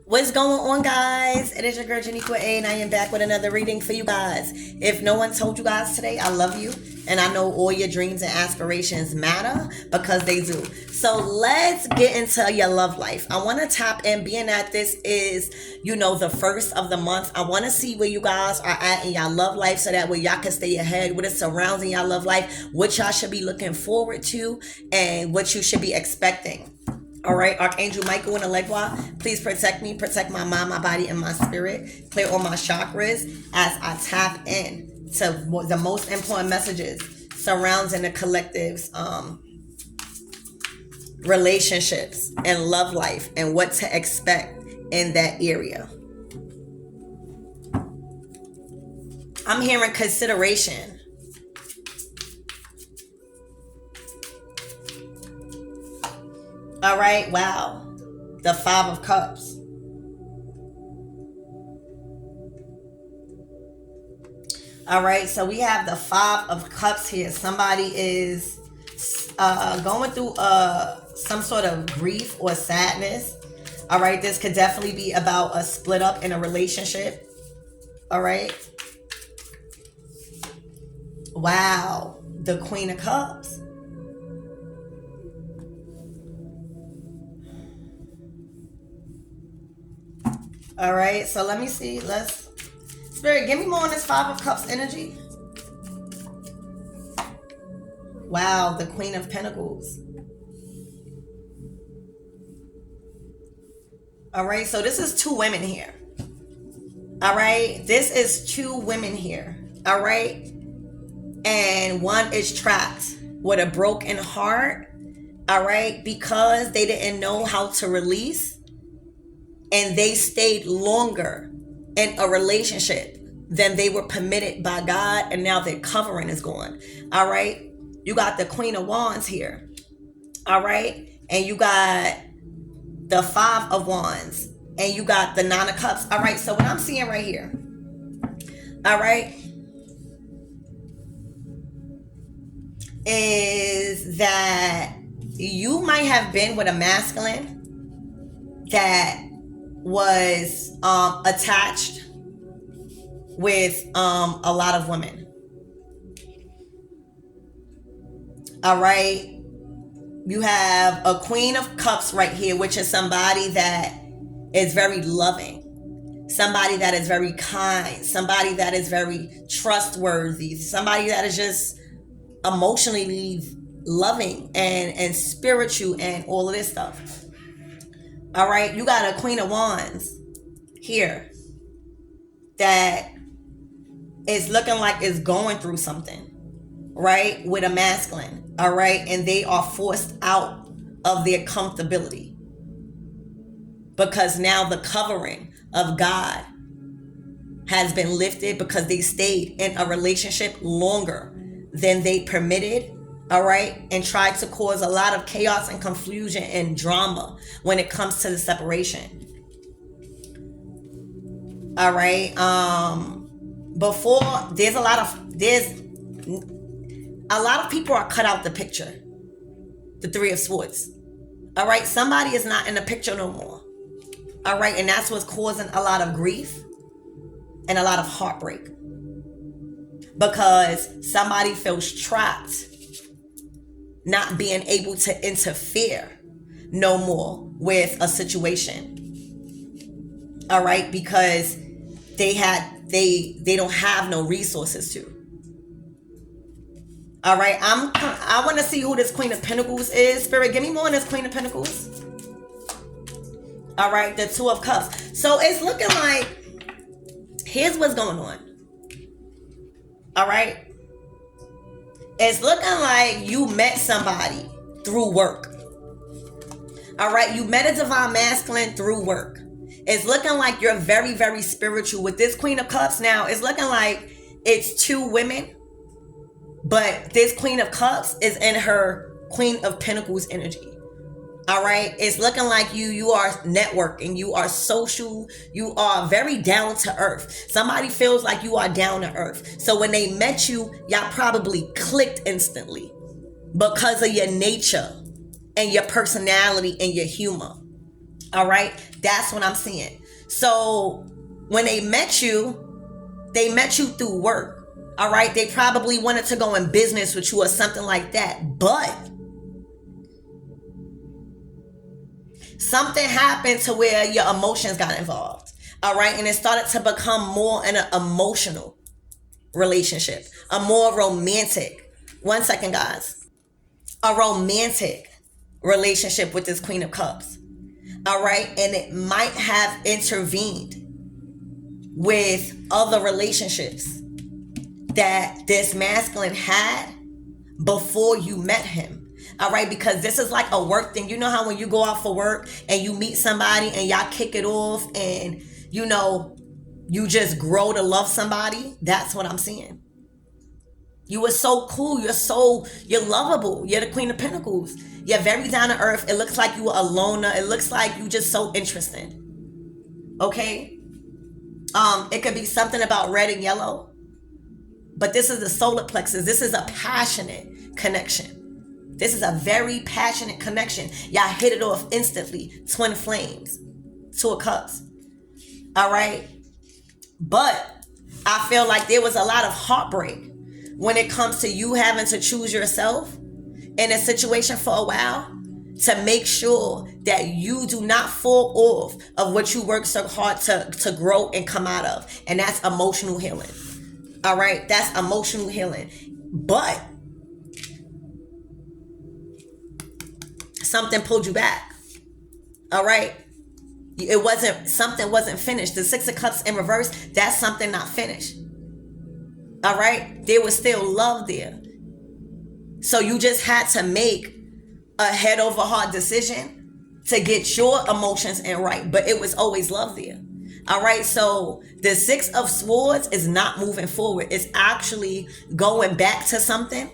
What's going on, guys? It is your girl Janiqua A, and I am back with another reading for you guys. If no one told you guys today, I love you, and I know all your dreams and aspirations matter because they do. So let's get into your love life. I want to tap in, being that this is, the first of the month. I want to see where you guys are at in your love life, so that way y'all can stay ahead with it surrounding your love life, what y'all should be looking forward to, and what you should be expecting. All right, Archangel Michael and Allegra, please protect me, protect my mind, my body, and my spirit. Clear all my chakras as I tap in to the most important messages surrounding the collective's relationships and love life and what to expect in that area. I'm hearing consideration. All right, wow. The Five of Cups. All right, so we have the Five of Cups here. Somebody is going through some sort of grief or sadness. All right, this could definitely be about a split up in a relationship. All right. Wow, the Queen of Cups. All right, so let me see. Spirit, give me more on this Five of Cups energy. Wow, the Queen of Pentacles. All right, so this is two women here. All right, this is two women here. All right, and one is trapped with a broken heart. All right, because they didn't know how to release. And they stayed longer in a relationship than they were permitted by God. And now their covering is gone. All right. You got the Queen of Wands here. All right. And you got the Five of Wands. And you got the Nine of Cups. All right. So what I'm seeing right here. All right. Is that you might have been with a masculine that was attached with a lot of women. All right, you have a Queen of Cups right here, which is somebody that is very loving, somebody that is very kind, somebody that is very trustworthy, somebody that is just emotionally loving and spiritual and all of this stuff. All right, you got a Queen of Wands here that is looking like it's going through something, right, with a masculine, all right, and they are forced out of their comfortability because now the covering of God has been lifted because they stayed in a relationship longer than they permitted. All right, and try to cause a lot of chaos and confusion and drama when it comes to the separation. All right, before there's a lot of people are cut out the picture. The Three of Swords. All right, somebody is not in the picture no more. All right, and that's what's causing a lot of grief and a lot of heartbreak because somebody feels trapped, not being able to interfere no more with a situation. All right, because they don't have no resources to. All right, I want to see who this Queen of Pentacles is. Spirit, give me more on this Queen of Pentacles. All right, the Two of Cups. So it's looking like, here's what's going on. All right. It's looking like you met somebody through work. All right, you met a divine masculine through work. It's looking like you're very, very spiritual. With this Queen of Cups now, it's looking like it's two women, but this Queen of Cups is in her Queen of Pentacles energy. All right, it's looking like you are networking, you are social, you are very down to earth. Somebody feels like you are down to earth. So when they met you, y'all probably clicked instantly because of your nature and your personality and your humor. All right, that's what I'm seeing. So when they met you through work. All right, they probably wanted to go in business with you or something like that, but something happened to where your emotions got involved. All right, and it started to become more an emotional relationship, a more romantic, one second guys, a romantic relationship with this Queen of Cups. All right, and it might have intervened with other relationships that this masculine had before you met him. All right, because this is like a work thing. You know how when you go out for work and you meet somebody and y'all kick it off and you know you just grow to love somebody? That's what I'm seeing. You were so cool. You're lovable. You're the Queen of Pentacles. You're very down to earth. It looks like you were a loner. It looks like you just so interesting. Okay? It could be something about red and yellow. But this is the solar plexus. This is a passionate connection. This is a very passionate connection. Y'all hit it off instantly. Twin flames. Two of Cups. All right? But I feel like there was a lot of heartbreak when it comes to you having to choose yourself in a situation for a while to make sure that you do not fall off of what you work so hard to grow and come out of. And that's emotional healing. All right? That's emotional healing. But something pulled you back. All right? Something wasn't finished. The Six of Cups in reverse, that's something not finished. All right? There was still love there. So you just had to make a head over heart decision to get your emotions in right. But it was always love there. All right? So the Six of Swords is not moving forward. It's actually going back to something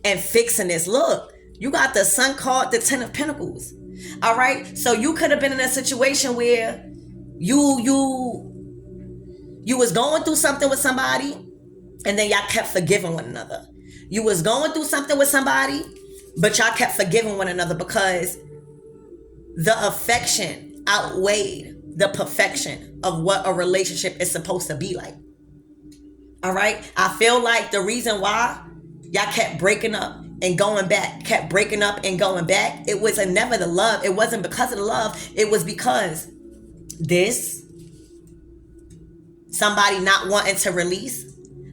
and fixing this. Look, you got the Sun card, the Ten of Pentacles. All right? So you could have been in a situation where you was going through something with somebody and then y'all kept forgiving one another. You was going through something with somebody, but y'all kept forgiving one another because the affection outweighed the perfection of what a relationship is supposed to be like. All right? I feel like the reason why y'all kept breaking up and going back, kept breaking up and going back, it was never the love. It wasn't because of the love. It was because somebody not wanting to release,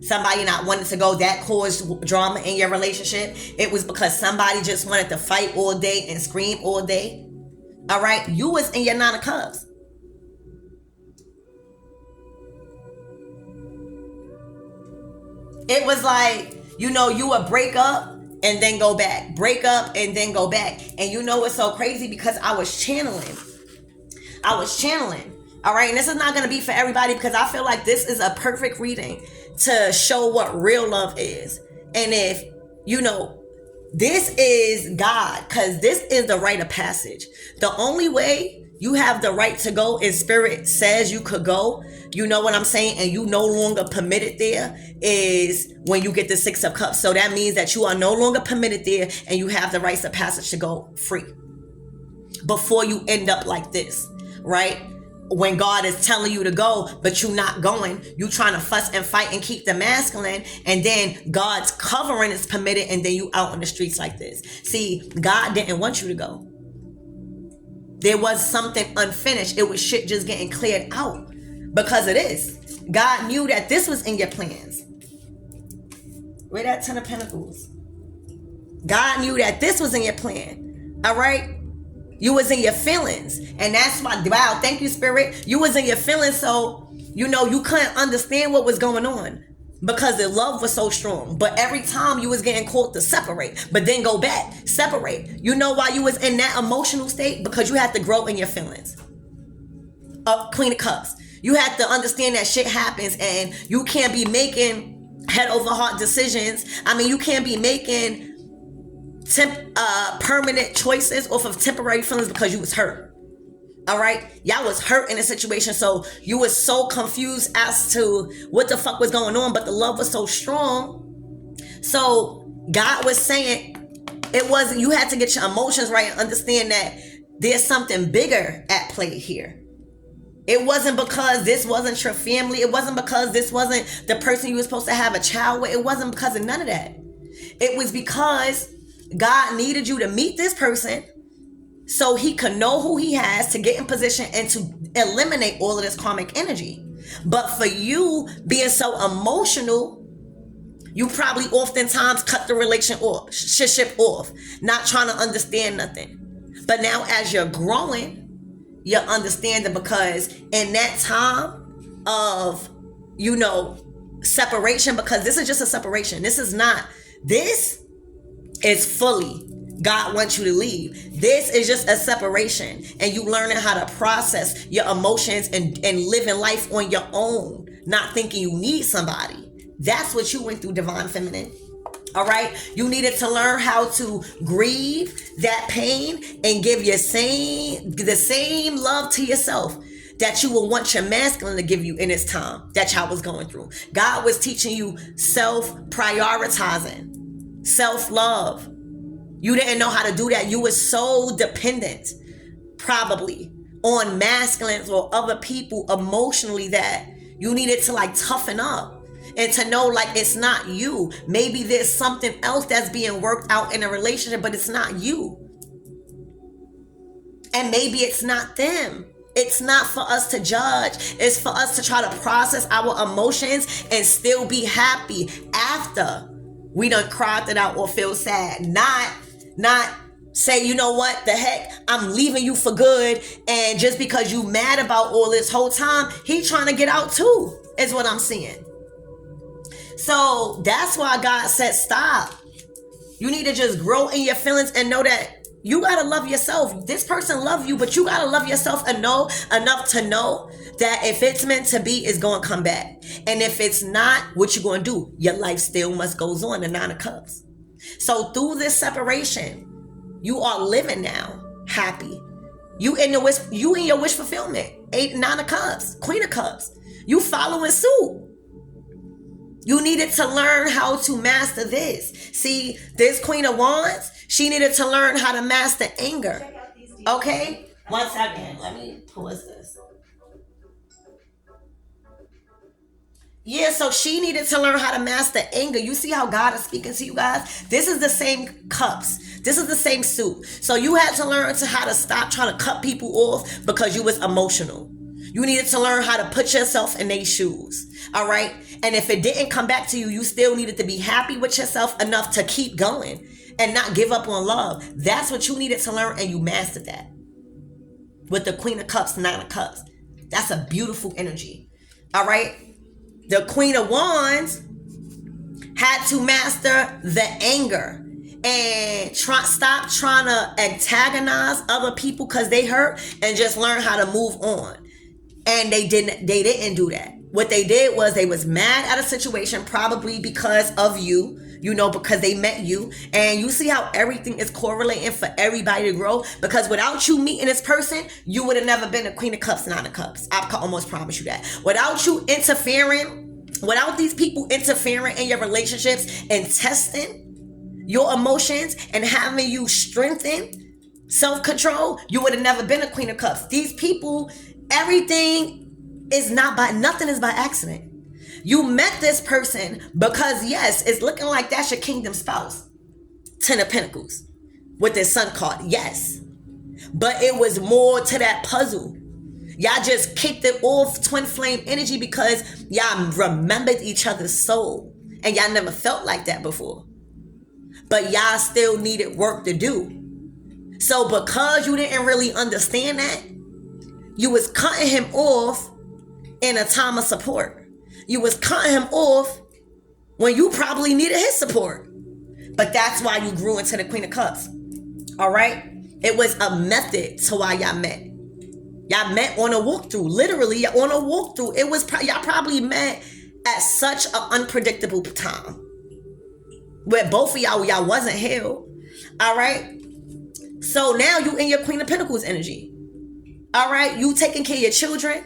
somebody not wanting to go, that caused drama in your relationship. It was because somebody just wanted to fight all day and scream all day. All right? You was in your Nine of Cups. It was like, you would break up and then go back. Break up and then go back. And it's so crazy because I was channeling. All right? And this is not going to be for everybody because I feel like this is a perfect reading to show what real love is. And if, this is God, because this is the rite of passage. The only way you have the right to go is Spirit says you could go. You know what I'm saying? And you no longer permitted there is when you get the Six of Cups. So that means that you are no longer permitted there and you have the rites of passage to go free before you end up like this, right? When God is telling you to go, but you're not going, you trying to fuss and fight and keep the masculine, and then God's covering is permitted, and then you out on the streets like this. See, God didn't want you to go. There was something unfinished. It was shit just getting cleared out because of this. God knew that this was in your plans. Where that Ten of Pentacles? God knew that this was in your plan. All right? You was in your feelings. And that's why, wow, thank you, Spirit. You was in your feelings, so, you couldn't understand what was going on because the love was so strong. But every time you was getting called to separate, but then go back, separate. You know why you was in that emotional state? Because you had to grow in your feelings. Queen of Cups. You have to understand that shit happens and you can't be making head over heart decisions. I mean, you can't be making permanent choices off of temporary feelings because you was hurt. All right? Y'all was hurt in a situation, so you was so confused as to what the fuck was going on, but the love was so strong. So God was saying it wasn't, you had to get your emotions right and understand that There's something bigger at play here. It wasn't because this wasn't your family. It wasn't because this wasn't the person you were supposed to have a child with. It wasn't because of none of that. It was because God needed you to meet this person so he could know who he has, to get in position and to eliminate all of this karmic energy. But for you being so emotional, you probably oftentimes cut the relationship off, not trying to understand nothing. But now as you're growing, you're understanding, because in that time of, separation, because this is just a separation. This is fully God wants you to leave. This is just a separation, and you learning how to process your emotions and living life on your own, not thinking you need somebody. That's what you went through, Divine Feminine. All right, you needed to learn how to grieve that pain and give the same love to yourself that you will want your masculine to give you in this time that y'all was going through. God was teaching you self-prioritizing, self-love. You didn't know how to do that. You were so dependent, probably, on masculines or other people emotionally, that you needed to toughen up. And to know it's not you. Maybe there's something else that's being worked out in a relationship, but it's not you. And maybe it's not them. It's not for us to judge. It's for us to try to process our emotions and still be happy after we done cried it out or feel sad. Not say, you know what, the heck, I'm leaving you for good. And just because you mad about all this whole time, he trying to get out too, is what I'm seeing. So that's why God said stop. You need to just grow in your feelings and know that you gotta love yourself. This person love you, but you gotta love yourself enough to know that if it's meant to be, it's gonna come back. And if it's not, what you gonna do? Your life still must goes on, the Nine of Cups. So through this separation, you are living now happy. You in your wish fulfillment. Nine of Cups, Queen of Cups. You following suit. You needed to learn how to master this. See, this Queen of Wands, she needed to learn how to master anger. Okay? 1 second. Let me pause this. Yeah, so she needed to learn how to master anger. You see how God is speaking to you guys? This is the same cups. This is the same suit. So you had to learn how to stop trying to cut people off because you was emotional. You needed to learn how to put yourself in their shoes. All right? And if it didn't come back to you, you still needed to be happy with yourself enough to keep going and not give up on love. That's what you needed to learn, and you mastered that. With the Queen of Cups, Nine of Cups. That's a beautiful energy. All right? The Queen of Wands had to master the anger and stop trying to antagonize other people because they hurt, and just learn how to move on. And they didn't do that. What they did was they was mad at a situation, probably because of you, because they met you. And you see how everything is correlating for everybody to grow? Because without you meeting this person, you would have never been a Queen of Cups, Nine of Cups. I can almost promise you that. Without you interfering, without these people interfering in your relationships and testing your emotions and having you strengthen self-control, you would have never been a Queen of Cups. These people, nothing is by accident. You met this person because, yes, it's looking like that's your kingdom spouse. 10 of Pentacles with this Sun card, yes. But it was more to that puzzle. Y'all just kicked it off, twin flame energy, because y'all remembered each other's soul. And y'all never felt like that before. But y'all still needed work to do. So because you didn't really understand that, you was cutting him off in a time of support. You was cutting him off when you probably needed his support. But that's why you grew into the Queen of Cups. All right? It was a method to why y'all met. Y'all met on a walkthrough. Literally on a walkthrough. It was y'all probably met at such an unpredictable time, where both of y'all wasn't healed. All right? So now you in your Queen of Pentacles energy. All right? You taking care of your children.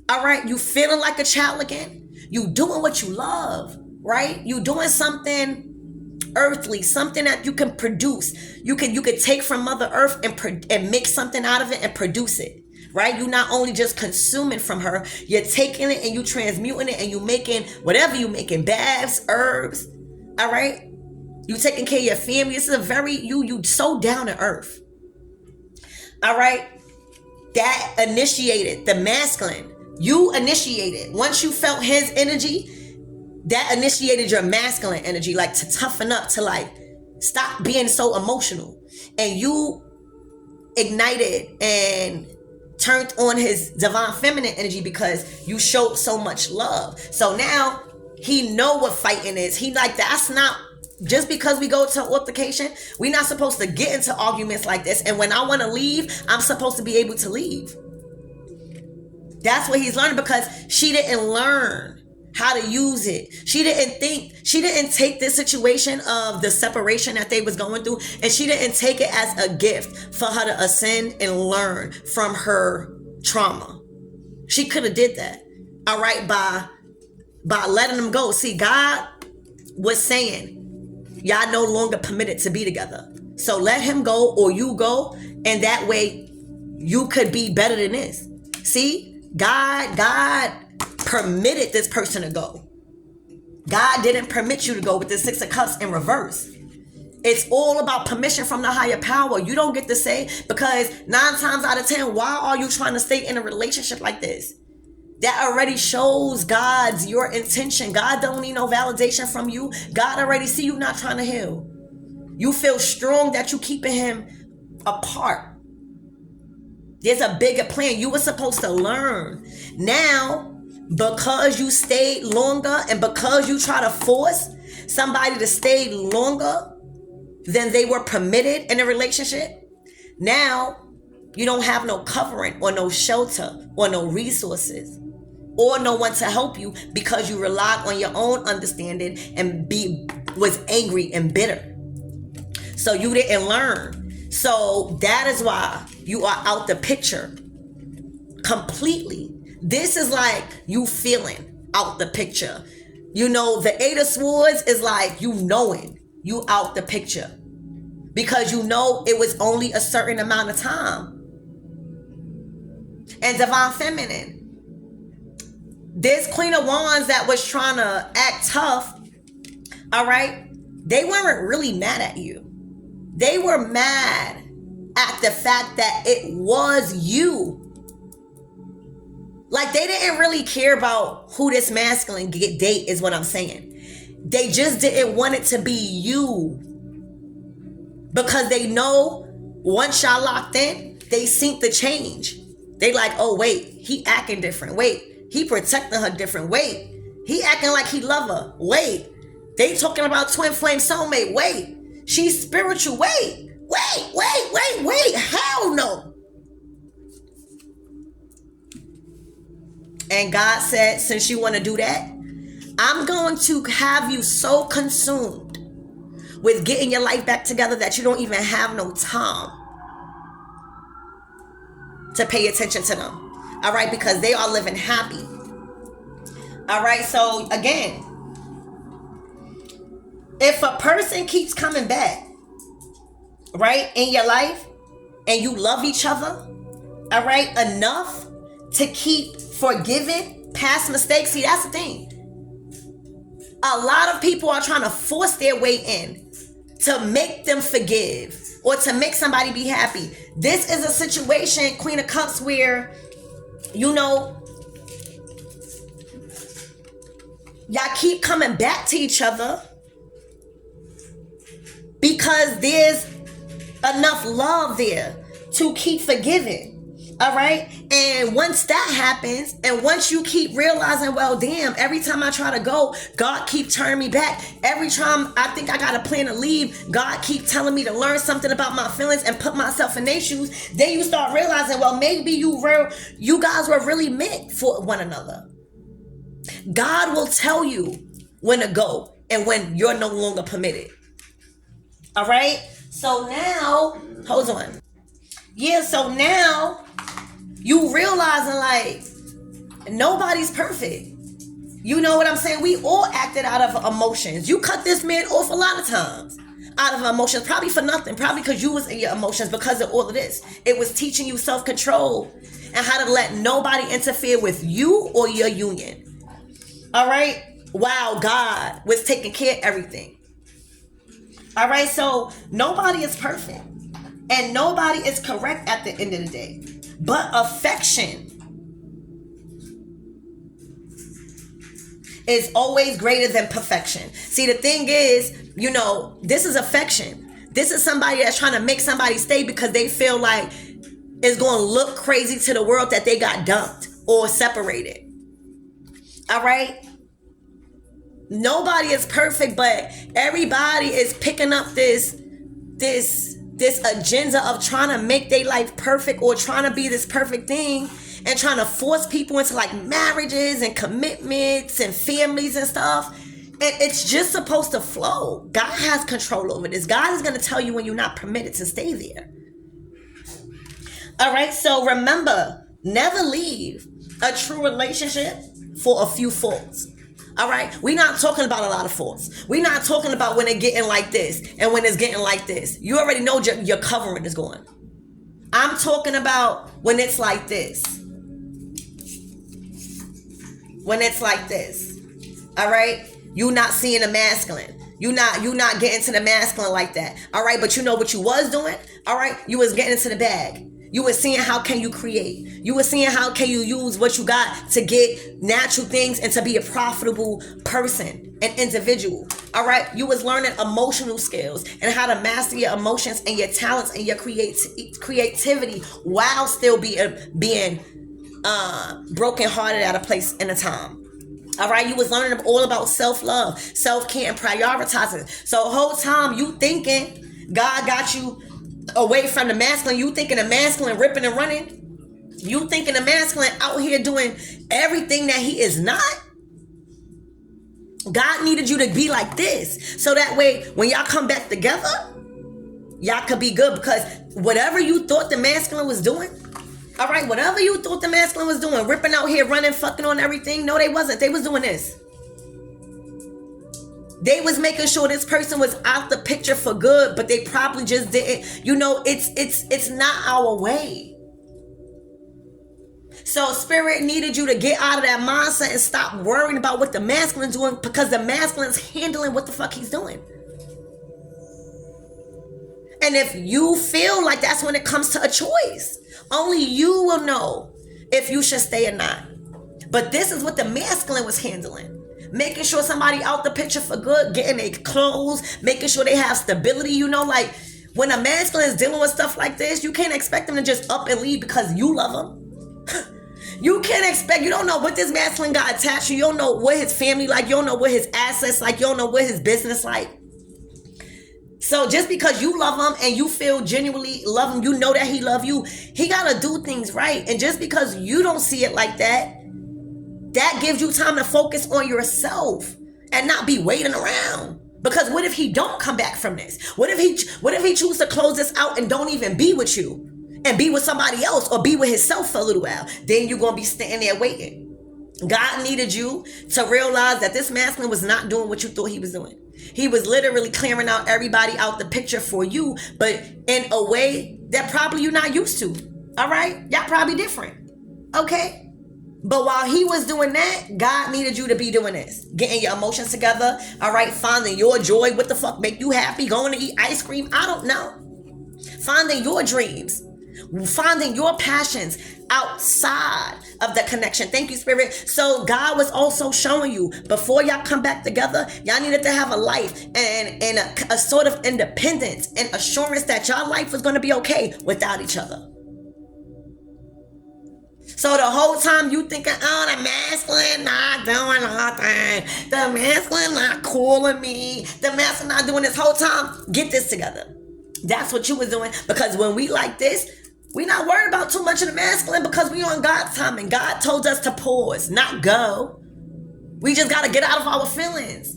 All right? You feeling like a child again. You doing what you love, right? You doing something earthly, something that you can produce. You could take from Mother Earth and make something out of it and produce it. Right? You're not only just consuming from her, you're taking it and you transmuting it and you making whatever you making, baths, herbs. All right? You taking care of your family. This is a very, you so down to earth. All right? That initiated the masculine. You initiated. Once you felt his energy, that initiated your masculine energy, like to toughen up, to like stop being so emotional. And you ignited and turned on his divine feminine energy because you showed so much love. So now he know what fighting is. He like, that's not, just because we go to altercation, we're not supposed to get into arguments like this. And when I want to leave, I'm supposed to be able to leave. That's what he's learning, because she didn't learn how to use it. She didn't take this situation of the separation that they was going through, and she didn't take it as a gift for her to ascend and learn from her trauma. She could have did that, all right, by letting them go. See, God was saying, y'all no longer permitted to be together. So let him go, or you go, and that way you could be better than this. See, God permitted this person to go. God didn't permit you to go with the Six of Cups in reverse. It's all about permission from the higher power. You don't get to say, because 9 times out of 10, why are you trying to stay in a relationship like this? That already shows God's your intention. God don't need no validation from you. God already see you not trying to heal. You feel strong that you keeping him apart. There's a bigger plan. You were supposed to learn. Now, because you stayed longer and because you try to force somebody to stay longer than they were permitted in a relationship, now you don't have no covering or no shelter or no resources or no one to help you, because you relied on your own understanding and was angry and bitter. So you didn't learn. So that is why you are out the picture completely. This is like you feeling out the picture. You know, the Eight of Swords is like you knowing you out the picture, because you know it was only a certain amount of time. And Divine Feminine, this Queen of Wands that was trying to act tough, all right, they weren't really mad at you. They were mad at the fact that it was you. Like, they didn't really care about who this masculine date is, what I'm saying. They just didn't want it to be you. Because they know once y'all locked in, they seen the change. They like, oh, wait, he acting different. Wait, he protecting her different. Wait, he acting like he love her. Wait, they talking about twin flame soulmate. Wait, she's spiritual. Wait. Hell no. And God said, since you want to do that, I'm going to have you so consumed with getting your life back together that you don't even have no time to pay attention to them. All right, because they are living happy. All right, so again, if a person keeps coming back, right, in your life, and you love each other, all right, enough to keep forgiving past mistakes. See, that's the thing. A lot of people are trying to force their way in to make them forgive or to make somebody be happy. This is a situation, Queen of Cups, where, you know, y'all keep coming back to each other because there's enough love there to keep forgiving. All right. And once that happens, and once you keep realizing, well, damn, every time I try to go, God keep turning me back. Every time I think I got a plan to leave, God keep telling me to learn something about my feelings and put myself in their shoes. Then you start realizing, well, maybe you guys were really meant for one another. God will tell you when to go and when you're no longer permitted. All right. So now, hold on. Yeah, so now you realizing, like, nobody's perfect. You know what I'm saying? We all acted out of emotions. You cut this man off a lot of times out of emotions, probably for nothing, probably because you was in your emotions because of all of this. It was teaching you self-control and how to let nobody interfere with you or your union. All right? Wow, God was taking care of everything. All right, so nobody is perfect and nobody is correct at the end of the day. But affection is always greater than perfection. See, the thing is, you know, this is affection. This is somebody that's trying to make somebody stay because they feel like it's going to look crazy to the world that they got dumped or separated. All right? Nobody is perfect, but everybody is picking up this agenda of trying to make their life perfect or trying to be this perfect thing and trying to force people into like marriages and commitments and families and stuff. And it's just supposed to flow. God has control over this. God is going to tell you when you're not permitted to stay there. All right, so remember, never leave a true relationship for a few faults. All right, we're not talking about a lot of faults. We're not talking about when it's getting like this and when it's getting like this. You already know your covering is going. I'm talking about when it's like this. When it's like this. All right, you not seeing the masculine. You not getting to the masculine like that. All right, but you know what you was doing. All right, you was getting into the bag. You were seeing how can you create. You were seeing how can you use what you got to get natural things and to be a profitable person, an individual. All right. You was learning emotional skills and how to master your emotions and your talents and your creativity while still being brokenhearted at a place and a time. All right. You was learning all about self-love, self-care, and prioritizing. So the whole time you thinking God got you away from the masculine, you thinking the masculine ripping and running, you thinking the masculine out here doing everything that he is not. God needed you to be like this so that way when y'all come back together, y'all could be good, because whatever you thought the masculine was doing, all right, whatever you thought the masculine was doing, ripping out here, running, fucking on everything, no, they wasn't. They was doing this. They was making sure this person was out the picture for good, but they probably just didn't. You know, it's not our way. So spirit needed you to get out of that mindset and stop worrying about what the masculine's doing, because the masculine's handling what the fuck he's doing. And if you feel like that's when it comes to a choice, only you will know if you should stay or not. But this is what the masculine was handling. Making sure somebody out the picture for good, getting their clothes, making sure they have stability. You know, like when a masculine is dealing with stuff like this, you can't expect them to just up and leave because you love them. You can't expect, you don't know what this masculine got attached to. You don't know what his family like. You don't know what his assets like. You don't know what his business like. So just because you love him and you feel genuinely love him, you know that he love you, he got to do things right. And just because you don't see it like that, that gives you time to focus on yourself and not be waiting around. Because what if he don't come back from this? What if he chooses to close this out and don't even be with you and be with somebody else or be with himself for a little while? Then you're going to be standing there waiting. God needed you to realize that this masculine was not doing what you thought he was doing. He was literally clearing out everybody out the picture for you, but in a way that probably you're not used to. All right? Y'all probably different. Okay? But while he was doing that, God needed you to be doing this. Getting your emotions together. All right? Finding your joy. What the fuck make you happy? Going to eat ice cream? I don't know. Finding your dreams. Finding your passions outside of the connection. Thank you, Spirit. So God was also showing you, before y'all come back together, y'all needed to have a life and a sort of independence and assurance that y'all life was going to be okay without each other. So the whole time you thinking, oh, the masculine not doing nothing. The masculine not calling me. The masculine not doing this. Whole time, get this together. That's what you was doing. Because when we like this, we not worried about too much of the masculine because we on God's time. And God told us to pause, not go. We just got to get out of our feelings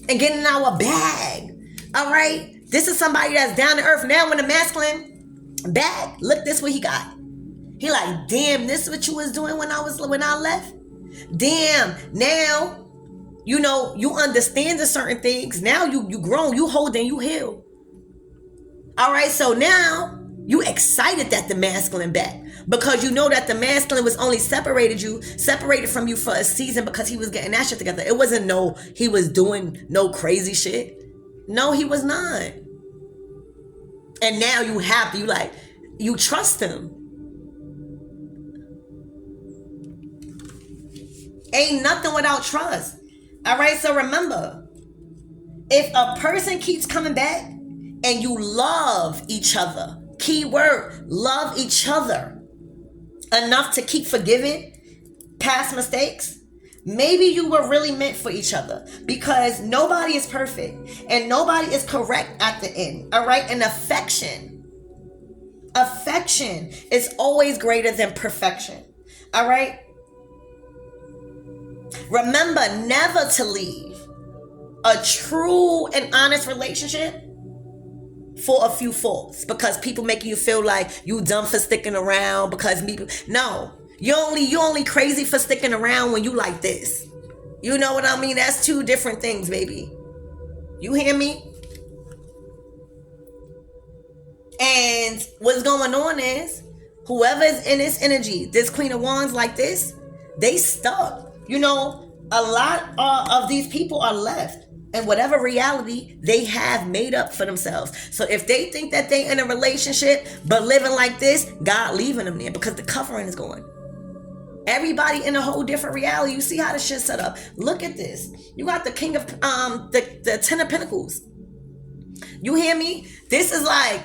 and get in our bag. All right? This is somebody that's down to earth. Now when the masculine bag, look, this what he got. He like, damn, this is what you was doing when I left? Damn, now You know, you understand the certain things. Now you grown, you holding, you heal. All right, so now you excited that the masculine back, because you know that the masculine was only separated from you for a season because he was getting that shit together. It wasn't he was doing no crazy shit. No, he was not. And now you trust him. Ain't nothing without trust. All right, so remember, if a person keeps coming back and you love each other, key word, love each other enough to keep forgiving past mistakes, maybe you were really meant for each other, because nobody is perfect and nobody is correct at the end. All right, and affection is always greater than perfection. All right, remember never to leave a true and honest relationship for a few faults, because people make you feel like you dumb for sticking around, because no, you only crazy for sticking around when you like this. You know what I mean? That's two different things, baby. You hear me? And what's going on is, whoever's in this energy, this Queen of Wands like this, they stuck. You know, a lot of these people are left in whatever reality they have made up for themselves. So if they think that they in a relationship but living like this, God leaving them there, because the covering is going. Everybody in a whole different reality. You see how the shit's set up. Look at this. You got the king of the 10 of Pentacles. You hear me? Look.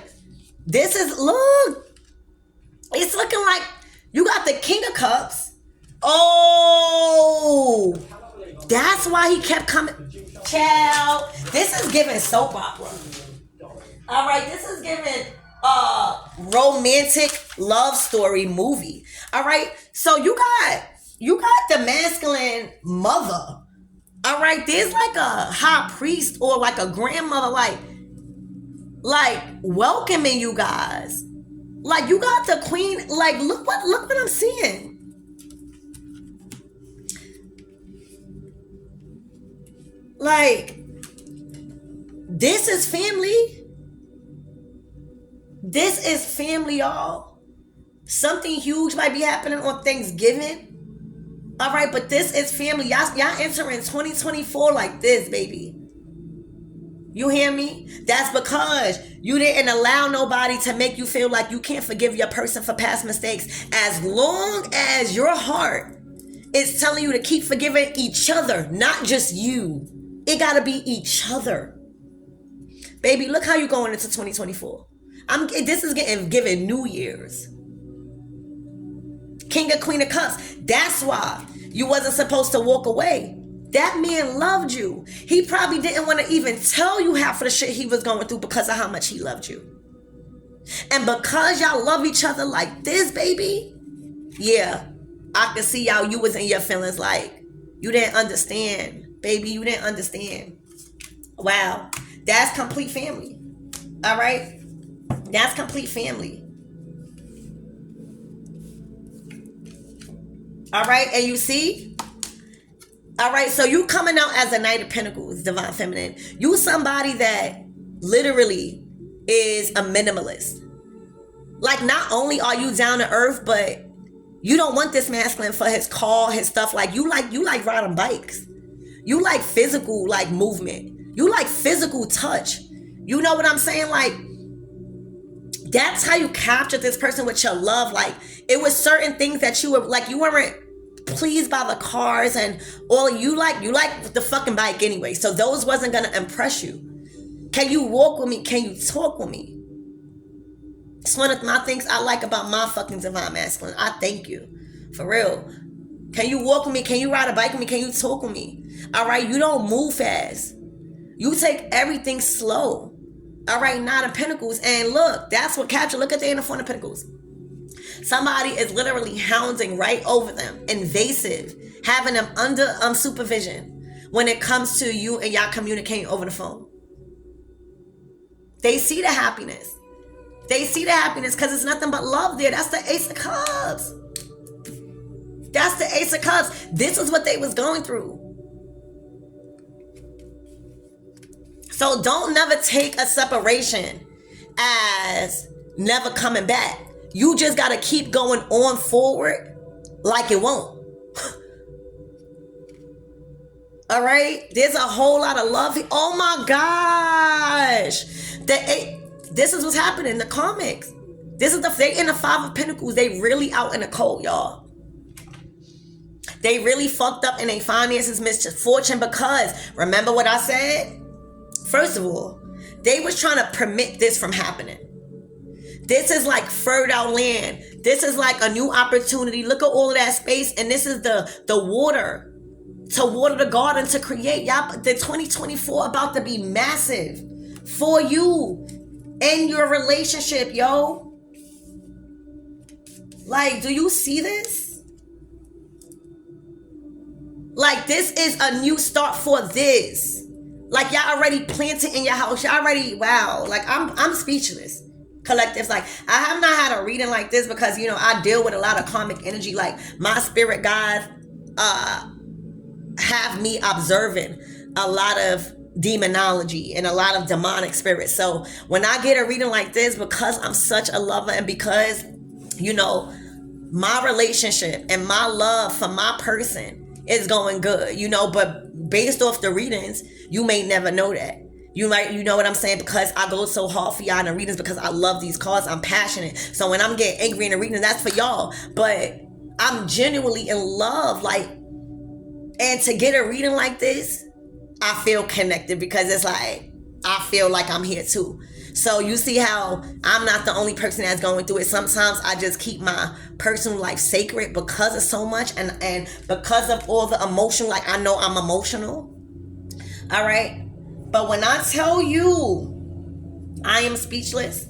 It's looking like you got the King of Cups. Oh, that's why he kept coming. Child, this is giving soap opera. All right, this is giving romantic love story movie. All right, so you got the masculine mother. All right, there's like a high priest or like a grandmother, like welcoming you guys. Like you got the queen. Like look what I'm seeing. Like, this is family. This is family, y'all. Something huge might be happening on Thanksgiving. All right, but this is family. Y'all entering 2024 like this, baby. You hear me? That's because you didn't allow nobody to make you feel like you can't forgive your person for past mistakes. As long as your heart is telling you to keep forgiving each other, not just you. It gotta be each other. Baby, look how you going into 2024. This is given New Year's. King of Queen of Cups. That's why you wasn't supposed to walk away. That man loved you. He probably didn't want to even tell you half of the shit he was going through because of how much he loved you. And because y'all love each other like this, baby, yeah, I can see y'all, you was in your feelings like you didn't understand. Baby, you didn't understand. Wow. That's complete family. All right? That's complete family. All right? And you see? All right, so you coming out as a Knight of Pentacles, Divine Feminine. You somebody that literally is a minimalist. Like, not only are you down to earth, but you don't want this masculine for his car, his stuff. Like, you like riding bikes. You like physical, like, movement. You like physical touch. You know what I'm saying? Like, that's how you captured this person with your love. Like, it was certain things that you were, like, you weren't pleased by the cars and all. You like the fucking bike anyway. So those wasn't gonna impress you. Can you walk with me? Can you talk with me? It's one of my things I like about my fucking divine masculine. I thank you. For real. Can you walk with me? Can you ride a bike with me? Can you talk with me? All right, you don't move fast. You take everything slow. All right, Nine of Pentacles. And look, that's what captured. Look at the Four of Pentacles. Somebody is literally hounding right over them. Invasive. Having them under supervision when it comes to you and y'all communicating over the phone. They see the happiness. They see the happiness because it's nothing but love there. That's the Ace of Cups. That's the Ace of Cups. This is what they was going through. So don't never take a separation as never coming back. You just got to keep going on forward like it won't. All right? There's a whole lot of love. Oh my gosh. This is what's happening in the comics. They in the Five of Pentacles. They really out in the cold, y'all. They really fucked up in their finances, misfortune, because remember what I said? First of all, they was trying to permit this from happening. This is like fertile land. This is like a new opportunity. Look at all of that space. And this is the water to water the garden, to create. Y'all, the 2024 about to be massive for you and your relationship, yo. Like, do you see this? Like, this is a new start for this. Like, y'all already planted in your house. Y'all already, wow. Like, I'm speechless. Collectives, like, I have not had a reading like this because, you know, I deal with a lot of karmic energy. Like, my spirit guides have me observing a lot of demonology and a lot of demonic spirits. So when I get a reading like this, because I'm such a lover and because, you know, my relationship and my love for my person is going good, you know, but based off the readings, you may never know that. You know what I'm saying? Because I go so hard for y'all in the readings because I love these cards. I'm passionate. So when I'm getting angry in the reading, that's for y'all. But I'm genuinely in love. Like, and to get a reading like this, I feel connected because it's like, I feel like I'm here too. So you see how I'm not the only person that's going through it. Sometimes I just keep my personal life sacred because of so much and because of all the emotion. Like, I know I'm emotional. All right. But when I tell you, I am speechless.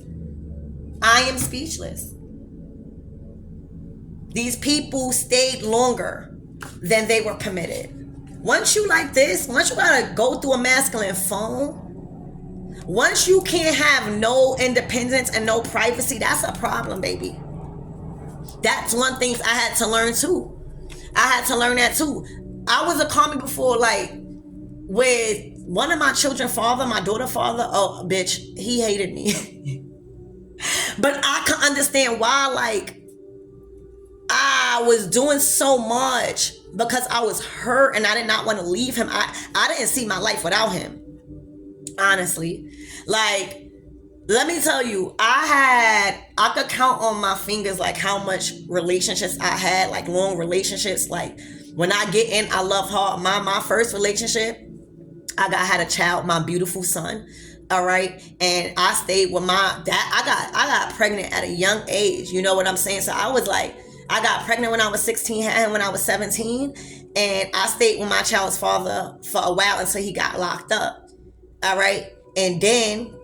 I am speechless. These people stayed longer than they were permitted. Once you like this, once you gotta go through a masculine phone, once you can't have no independence and no privacy, that's a problem, baby. That's one thing I had to learn too. I had to learn that too. I was a comic before, like, with one of my children's father, my daughter's father, oh, bitch, he hated me. But I can understand why, like, I was doing so much because I was hurt and I did not want to leave him. I didn't see my life without him, honestly. Like, let me tell you, I could count on my fingers, like, how much relationships I had, like, long relationships. Like, when I get in, I love hard. My first relationship, I had a child, my beautiful son. All right. And I stayed with my dad. I got pregnant at a young age. You know what I'm saying? So I was like, I got pregnant when I was 16, had him when I was 17. And I stayed with my child's father for a while until he got locked up. All right. And then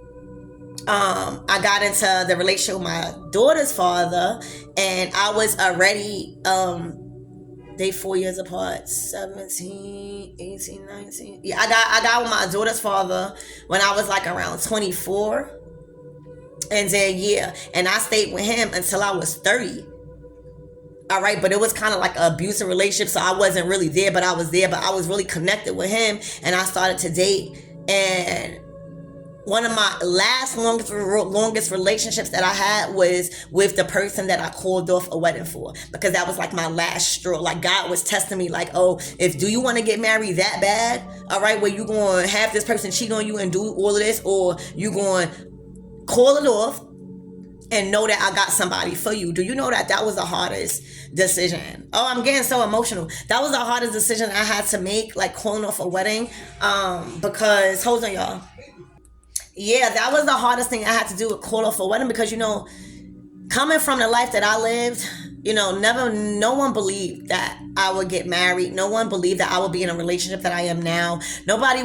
I got into the relationship with my daughter's father, and I was already they 4 years apart, 17, 18, 19. Yeah, I got with my daughter's father when I was like around 24. And then, yeah, and I stayed with him until I was 30. All right, but it was kind of like an abusive relationship, so I wasn't really there, but I was there, but I was really connected with him, and I started to date. And one of my longest relationships that I had was with the person that I called off a wedding for, because that was like my last straw. Like, God was testing me, like, oh, do you want to get married that bad? All right, where you going to have this person cheat on you and do all of this, or you going to call it off and know that I got somebody for you? Do you know that was the hardest decision? Oh, I'm getting so emotional. That was the hardest decision I had to make, like calling off a wedding, because, hold on, y'all. Yeah, that was the hardest thing I had to do with call off a wedding, because, you know, coming from the life that I lived, you know, no one believed that I would get married. No one believed that I would be in a relationship that I am now. Nobody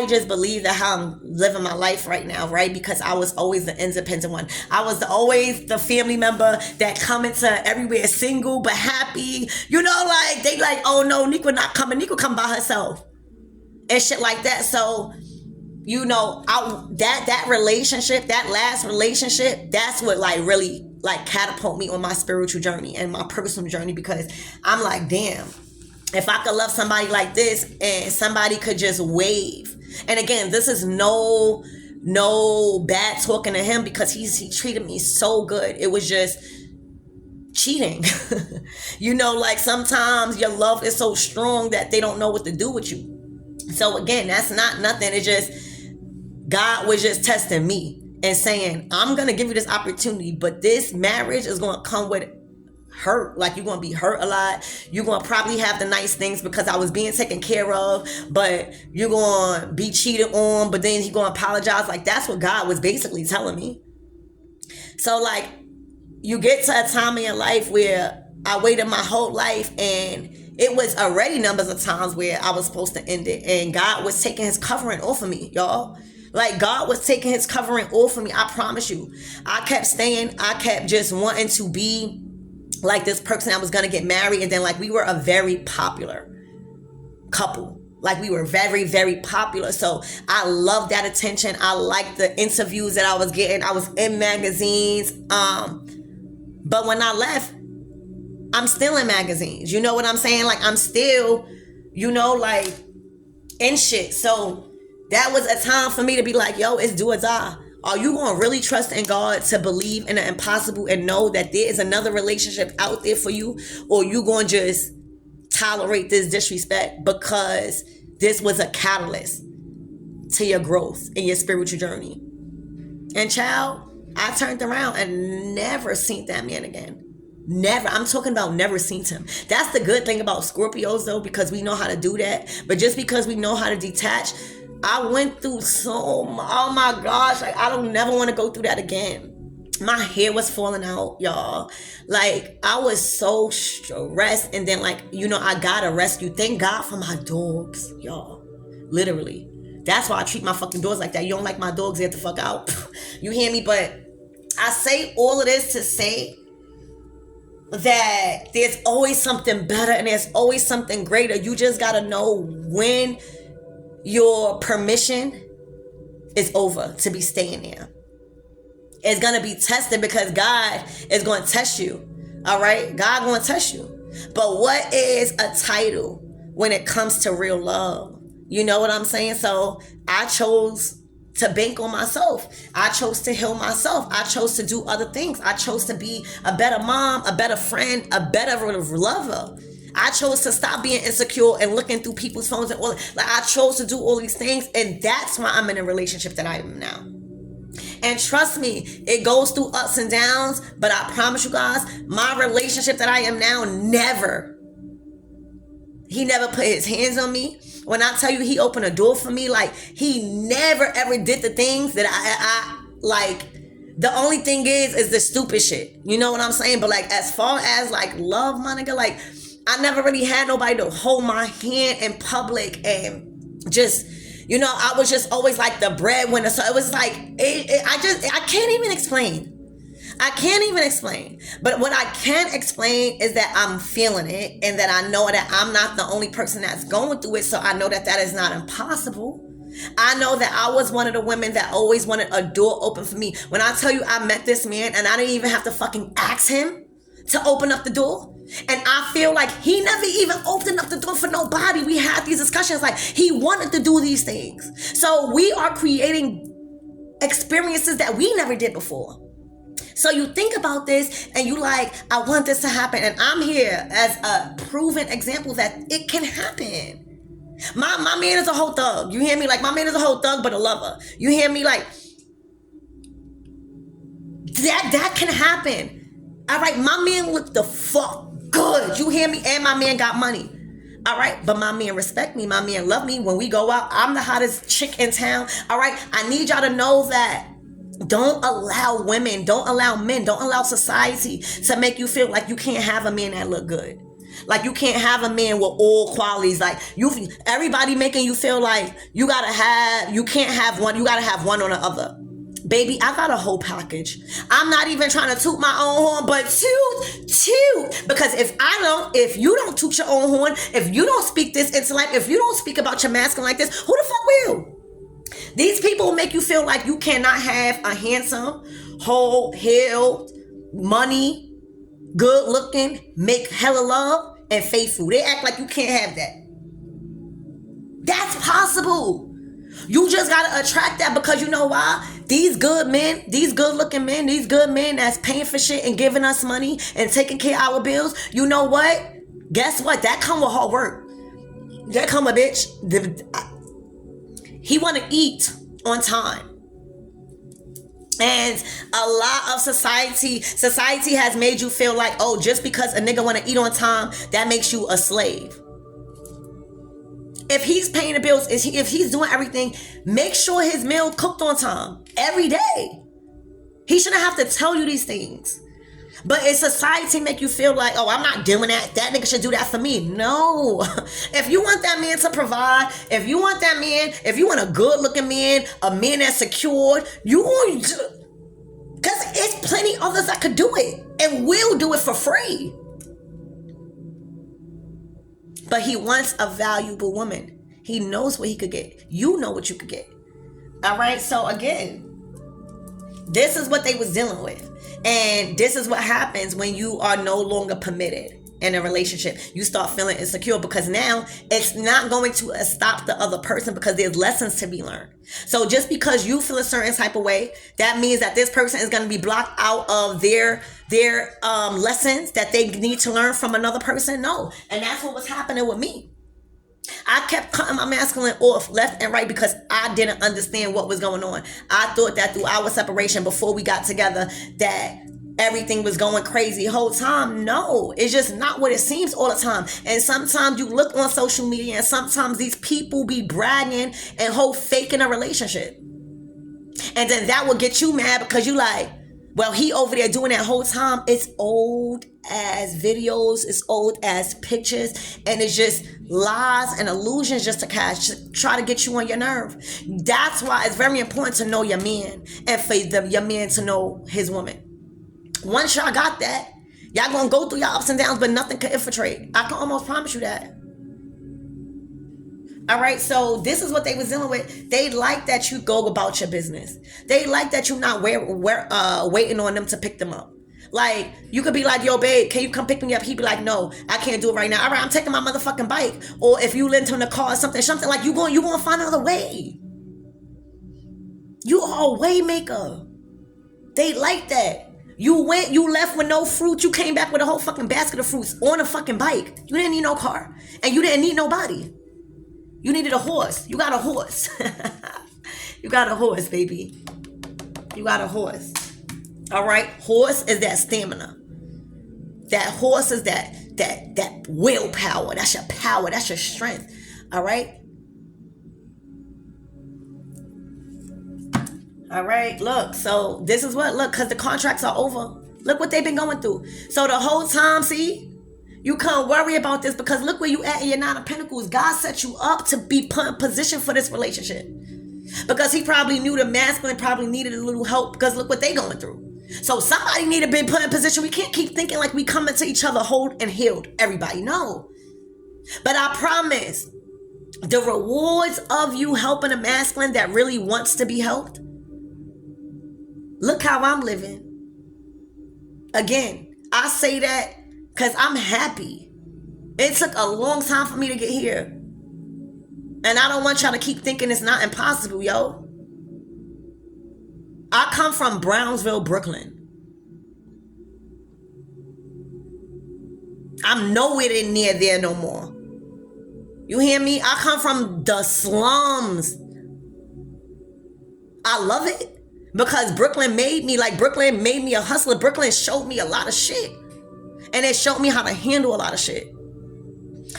just believed that how I'm living my life right now, right? Because I was always the independent one. I was always the family member that come into everywhere single but happy. You know, like, they like, oh no, Nico not coming. Nico come by herself and shit like that. So, you know, that relationship, that last relationship, that's what like really like catapult me on my spiritual journey and my personal journey, because I'm like, damn, if I could love somebody like this and somebody could just wave And again, this is no bad talking to him, because he treated me so good. It was just cheating. You know, like sometimes your love is so strong that they don't know what to do with you. So again, that's not nothing. It's just God was just testing me and saying, I'm going to give you this opportunity, but this marriage is going to come with hurt. Like, you're going to be hurt a lot. You're going to probably have the nice things because I was being taken care of, but you're going to be cheated on, but then he's going to apologize. Like, that's what God was basically telling me. So like, you get to a time in your life where I waited my whole life, and it was already numbers of times where I was supposed to end it, and God was taking his covering off of me, y'all. Like, God was taking his covering off of me. I promise you. I kept staying. I kept just wanting to be like this person. I was going to get married. And then like, we were a very popular couple. Like, we were very, very popular. So I loved that attention. I liked the interviews that I was getting. I was in magazines. But when I left, I'm still in magazines. You know what I'm saying? Like, I'm still, you know, like, in shit. So that was a time for me to be like, yo, it's do or die. Are you going to really trust in God to believe in the impossible and know that there is another relationship out there for you? Or you going to just tolerate this disrespect because this was a catalyst to your growth in your spiritual journey? And child, I turned around and never seen that man again. Never. I'm talking about never seen him. That's the good thing about Scorpios, though, because we know how to do that. But just because we know how to detach, I went through oh my gosh, like, I don't never want to go through that again. My hair was falling out, y'all. Like, I was so stressed. And then, like, you know, I got a rescue. Thank God for my dogs, y'all. Literally. That's why I treat my fucking dogs like that. You don't like my dogs, get the fuck out. You hear me? But I say all of this to say that there's always something better and there's always something greater. You just gotta know when your permission is over to be staying there. It's gonna be tested because God is gonna test you. All right? God gonna test you. But what is a title when it comes to real love? You know what I'm saying? So I chose to bank on myself. I chose to heal myself. I chose to do other things. I chose to be a better mom, a better friend, a better lover. I chose to stop being insecure and looking through people's phones and all. Like, I chose to do all these things, and that's why I'm in a relationship that I am now. And trust me, it goes through ups and downs, but I promise you guys, my relationship that I am now, he never put his hands on me. When I tell you he opened a door for me, like, he never ever did the things that I like. The only thing is the stupid shit. You know what I'm saying? But like, as far as like love, my nigga, like, I never really had nobody to hold my hand in public and just, you know, I was just always like the breadwinner. So it was like, I can't even explain. I can't even explain. But what I can explain is that I'm feeling it, and that I know that I'm not the only person that's going through it. So I know that that is not impossible. I know that I was one of the women that always wanted a door open for me. When I tell you I met this man and I didn't even have to fucking ask him to open up the door. And I feel like he never even opened up the door for nobody. We had these discussions like he wanted to do these things. So we are creating experiences that we never did before. So you think about this and you like, I want this to happen. And I'm here as a proven example that it can happen. My man is a whole thug. You hear me? Like, my man is a whole thug, but a lover. You hear me? Like, that can happen. All right. My man looked the fuck good. You hear me? And my man got money. All right. But my man respect me. My man love me. When we go out, I'm the hottest chick in town. All right. I need y'all to know that. Don't allow women, don't allow men, don't allow society to make you feel like you can't have a man that look good. Like, you can't have a man with all qualities. Like, everybody making you feel like you can't have one, you gotta have one or the other. Baby, I got a whole package. I'm not even trying to toot my own horn, but toot. Because if you don't toot your own horn, if you don't speak this into life, if you don't speak about your masculine like this, who the fuck will? These people make you feel like you cannot have a handsome, whole, healed, money, good looking, make hella love, and faithful. They act like you can't have that. That's possible. You just gotta attract that, because you know why? These good men, these good looking men, these good men that's paying for shit and giving us money and taking care of our bills, you know what? Guess what? That come with hard work. That come with, bitch. He wanna eat on time. And a lot of society has made you feel like, oh, just because a nigga wanna eat on time, that makes you a slave. If he's paying the bills, if he's doing everything, make sure his meal cooked on time every day. He shouldn't have to tell you these things. But if society make you feel like, oh, I'm not doing that, that nigga should do that for me. No. If you want that man to provide, if you want a good looking man, a man that's secured, you want to, because it's plenty others that could do it and will do it for free. But he wants a valuable woman. He knows what he could get. You know what you could get. All right. So again, this is what they was dealing with. And this is what happens when you are no longer permitted in a relationship. You start feeling insecure, because now it's not going to stop the other person, because there's lessons to be learned. So just because you feel a certain type of way, that means that this person is going to be blocked out of their lessons that they need to learn from another person. No. And that's what was happening with me. I kept cutting my masculine off left and right because I didn't understand what was going on. I thought that through our separation, before we got together, that everything was going crazy the whole time. No, it's just not what it seems all the time. And sometimes you look on social media and sometimes these people be bragging and whole faking a relationship. And then that will get you mad, because you like, well, he over there doing that whole time. It's old as videos, it's old as pictures, and it's just lies and illusions just to try to get you on your nerve. That's why it's very important to know your man, and for your man to know his woman. Once y'all got that, y'all gonna go through your ups and downs, but nothing can infiltrate. I can almost promise you that. All right, so this is what they was dealing with. They like that you go about your business. They like that you not waiting on them to pick them up. Like, you could be like, yo, babe, can you come pick me up? He'd be like, no, I can't do it right now. All right, I'm taking my motherfucking bike. Or if you lent him the car or something like, you going to find another way. You are a way maker. They like that. You left with no fruit. You came back with a whole fucking basket of fruits on a fucking bike. You didn't need no car. And you didn't need nobody. You needed a horse. You got a horse. You got a horse, baby. You got a horse. All right? Horse is that stamina. That horse is that willpower. That's your power. That's your strength. All right? All right, look. So this is what, look, because the contracts are over. Look what they've been going through. So the whole time, see? You can't worry about this, because look where you at in your 9 of Pentacles. God set you up to be put in position for this relationship. Because he probably knew the masculine probably needed a little help, because look what they going through. So somebody need to be put in position. We can't keep thinking like we coming to each other whole and healed. Everybody, no. But I promise, the rewards of you helping a masculine that really wants to be helped. Look how I'm living. Again, I say that because I'm happy. It took a long time for me to get here. And I don't want y'all to keep thinking it's not impossible, yo. I come from Brownsville, Brooklyn. I'm nowhere near there no more. You hear me? I come from the slums. I love it. Because Brooklyn made me a hustler. Brooklyn showed me a lot of shit. And it showed me how to handle a lot of shit.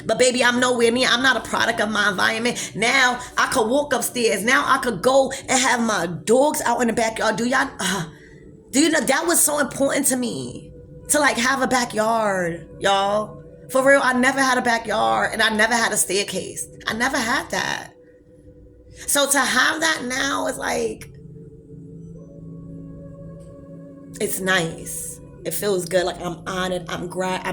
But baby, I'm nowhere near. I'm not a product of my environment. Now I could walk upstairs. Now I could go and have my dogs out in the backyard. Do you know that was so important to me, to like have a backyard, y'all. For real, I never had a backyard, and I never had a staircase. I never had that. So to have that now is like, it's nice. It feels good. Like I'm honored. I'm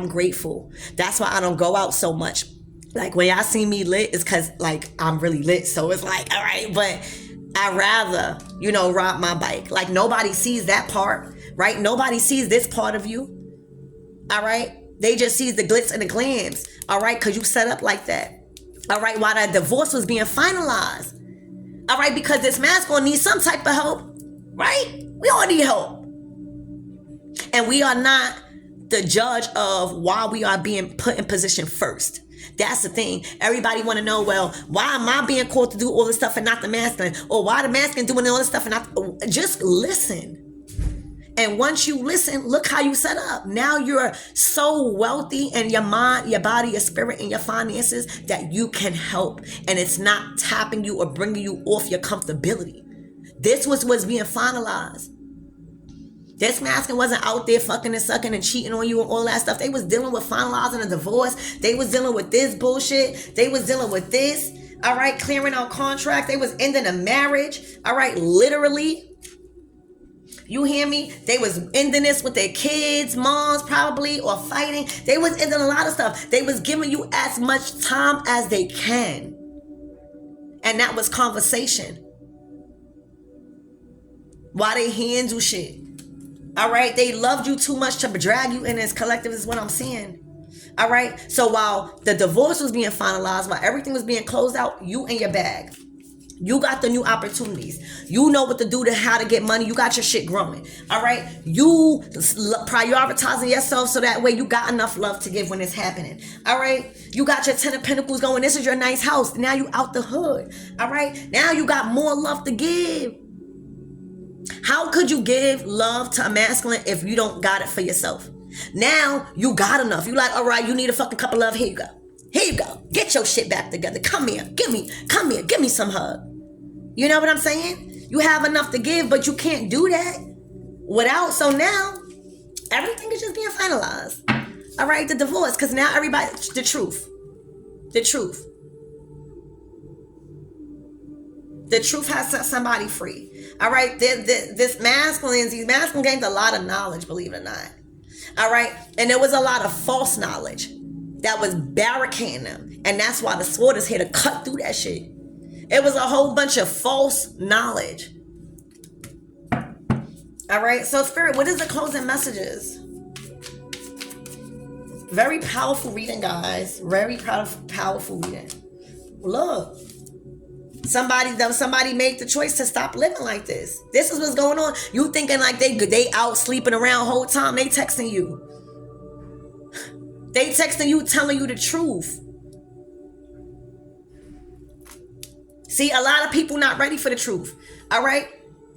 grateful. That's why I don't go out so much. Like when y'all see me lit, it's because like I'm really lit. So it's like, all right, but I'd rather, ride my bike. Like nobody sees that part, right? Nobody sees this part of you. All right. They just see the glitz and the glams. All right. Because you set up like that. All right. While that divorce was being finalized. All right, because this masculine needs some type of help, right? We all need help. And we are not the judge of why we are being put in position first. That's the thing. Everybody want to know, well, why am I being called to do all this stuff and not the masculine? Or why the masculine doing all this stuff and not... Just listen. And once you listen, look how you set up. Now you're so wealthy in your mind, your body, your spirit, and your finances that you can help. And it's not tapping you or bringing you off your comfortability. This was what's being finalized. This masculine wasn't out there fucking and sucking and cheating on you and all that stuff. They was dealing with finalizing a divorce. They was dealing with this bullshit. They was dealing with this. All right, clearing out contracts. They was ending a marriage. All right, literally. You hear me? They was ending this with their kids, moms probably, or fighting. They was ending a lot of stuff. They was giving you as much time as they can. And that was conversation. Why they handle shit. All right? They loved you too much to drag you in this collective is what I'm saying. All right? So while the divorce was being finalized, while everything was being closed out, you in your bag. You got the new opportunities. You know what to do to how to get money. You got your shit growing. All right. You prioritizing yourself so that way you got enough love to give when it's happening. All right. You got your 10 of Pentacles going. This is your nice house. Now you out the hood. All right. Now you got more love to give. How could you give love to a masculine if you don't got it for yourself? Now you got enough. You like, all right, you need a fucking cup of love. Here you go. Here you go. Get your shit back together. Come here. Give me some hug. You know what I'm saying? You have enough to give, but you can't do that without. So now everything is just being finalized. All right, the divorce, because now everybody, the truth has set somebody free. All right, these masculines gained a lot of knowledge, believe it or not. All right, and there was a lot of false knowledge that was barricading them, and that's why the sword is here to cut through that shit. It was a whole bunch of false knowledge. All right. So, Spirit, what is the closing messages? Very powerful reading, guys. Very powerful reading. Look. Somebody made the choice to stop living like this. This is what's going on. You thinking like they out sleeping around the whole time. They texting you. They texting you, telling you the truth. See, a lot of people not ready for the truth. All right.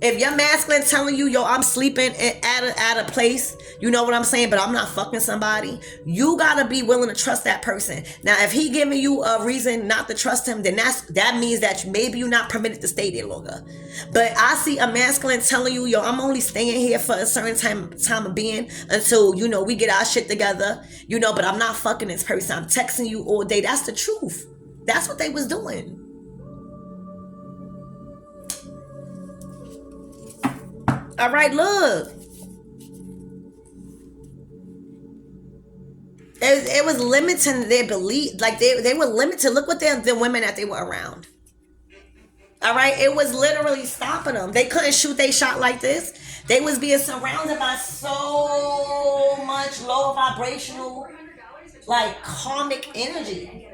If your masculine telling you, yo, I'm sleeping at a place, you know what I'm saying, but I'm not fucking somebody, you gotta be willing to trust that person. Now, if he giving you a reason not to trust him, then that means that maybe you're not permitted to stay there longer. But I see a masculine telling you, yo, I'm only staying here for a certain time of being until, you know, we get our shit together, you know, but I'm not fucking this person. I'm texting you all day. That's the truth. That's what they was doing. All right, look. It was limiting their belief. Like they were limited. Look what the women that they were around. All right, it was literally stopping them. They couldn't shoot their shot like this. They was being surrounded by so much low vibrational, like karmic energy.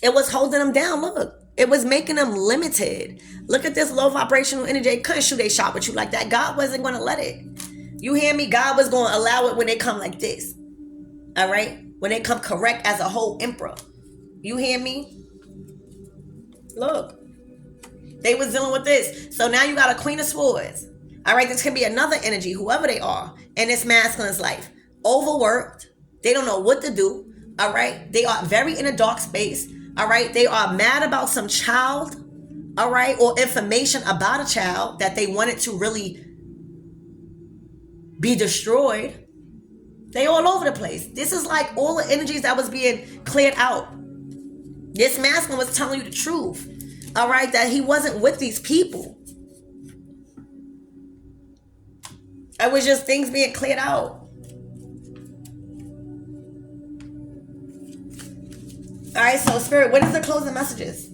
It was holding them down. Look, it was making them limited. Look at this low vibrational energy. They couldn't shoot a shot with you like that. God wasn't going to let it. You hear me? God was going to allow it when they come like this. All right? When they come correct as a whole emperor. You hear me? Look. They was dealing with this. So now you got a Queen of Swords. All right? This can be another energy, whoever they are, in this masculine's life. Overworked. They don't know what to do. All right? They are very in a dark space. All right, they are mad about some child, all right, or information about a child that they wanted to really be destroyed. They all over the place. This is like all the energies that was being cleared out. This masculine was telling you the truth, all right, that he wasn't with these people. It was just things being cleared out. All right, so Spirit, what is the closing messages?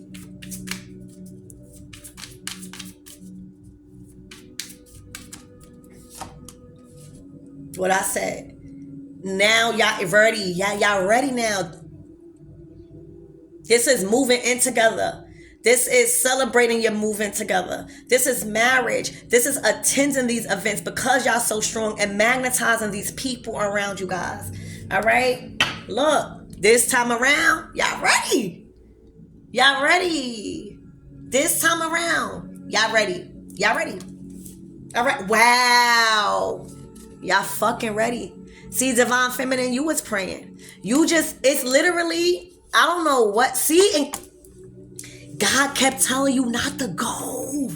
What I said. Now y'all ready. Y'all ready now. This is moving in together. This is celebrating your moving together. This is marriage. This is attending these events because y'all so strong and magnetizing these people around you guys. All right? Look, this time around, y'all ready. Y'all ready. This time around, y'all ready. Y'all ready. All right. Wow. Y'all fucking ready. See, Divine Feminine, you was praying. You just, it's literally, I don't know what. See, and God kept telling you not to go.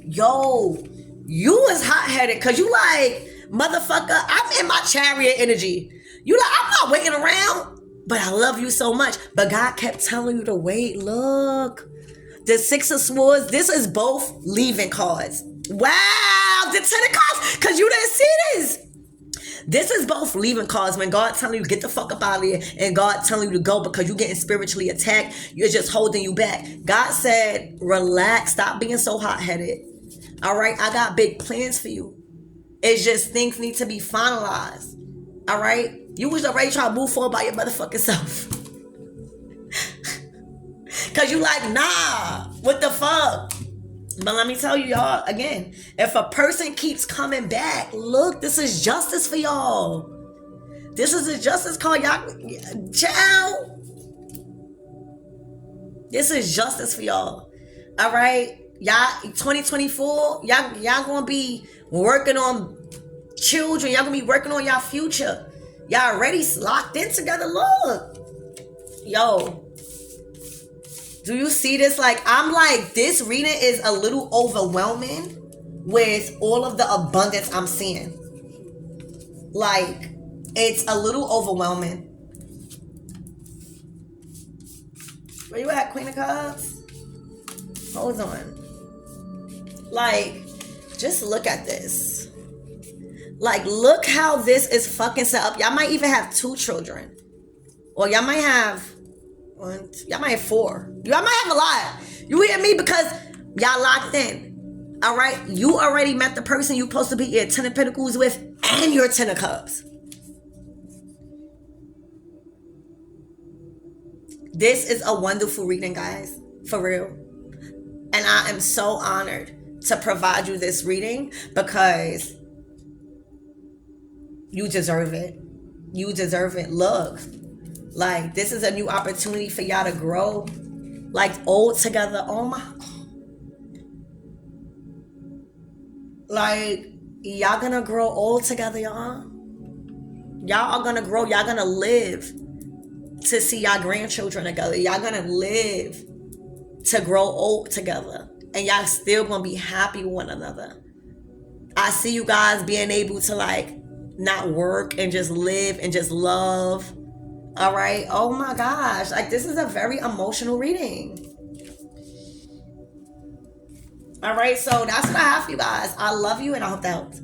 Yo, you was hot-headed because you like, motherfucker, I'm in my chariot energy. You like, I'm not waiting around, but I love you so much. But God kept telling you to wait. Look, the Six of Swords, this is both leaving cards. Wow, the Ten of Cups, because you didn't see this. This is both leaving cards when God telling you get the fuck up out of here and God telling you to go because you're getting spiritually attacked. You're just holding you back. God said, relax. Stop being so hot-headed. All right? I got big plans for you. It's just things need to be finalized. All right? You was already trying to move forward by your motherfucking self. Because you like, nah, what the fuck? But let me tell you, y'all, again, if a person keeps coming back, look, this is justice for y'all. This is a justice call, y'all. Ciao. This is justice for y'all. All right? Y'all, 2024, y'all gonna be working on children. Y'all gonna be working on y'all future. Y'all already locked in together. Look. Yo. Do you see this? Like, I'm like, this reading is a little overwhelming with all of the abundance I'm seeing. Like, it's a little overwhelming. Where you at, Queen of Cups? Hold on. Like, just look at this. Like, look how this is fucking set up. Y'all might even have 2 children. Or y'all might have... y'all might have 4. Y'all might have a lot. You hear me? Because y'all locked in. All right? You already met the person you're supposed to be your 10 of Pentacles with and your 10 of Cups. This is a wonderful reading, guys. For real. And I am so honored to provide you this reading because you deserve it. You deserve it. Look. Like, this is a new opportunity for y'all to grow. Like, old together. Oh my. Like, y'all gonna grow old together, y'all. Y'all are gonna grow. Y'all gonna live to see y'all grandchildren together. Y'all gonna live to grow old together. And y'all still gonna be happy with one another. I see you guys being able to, like, not work and just live and just love. All right. Oh my gosh. Like, this is a very emotional reading. All right. So that's what I have for you guys. I love you and I hope that helped.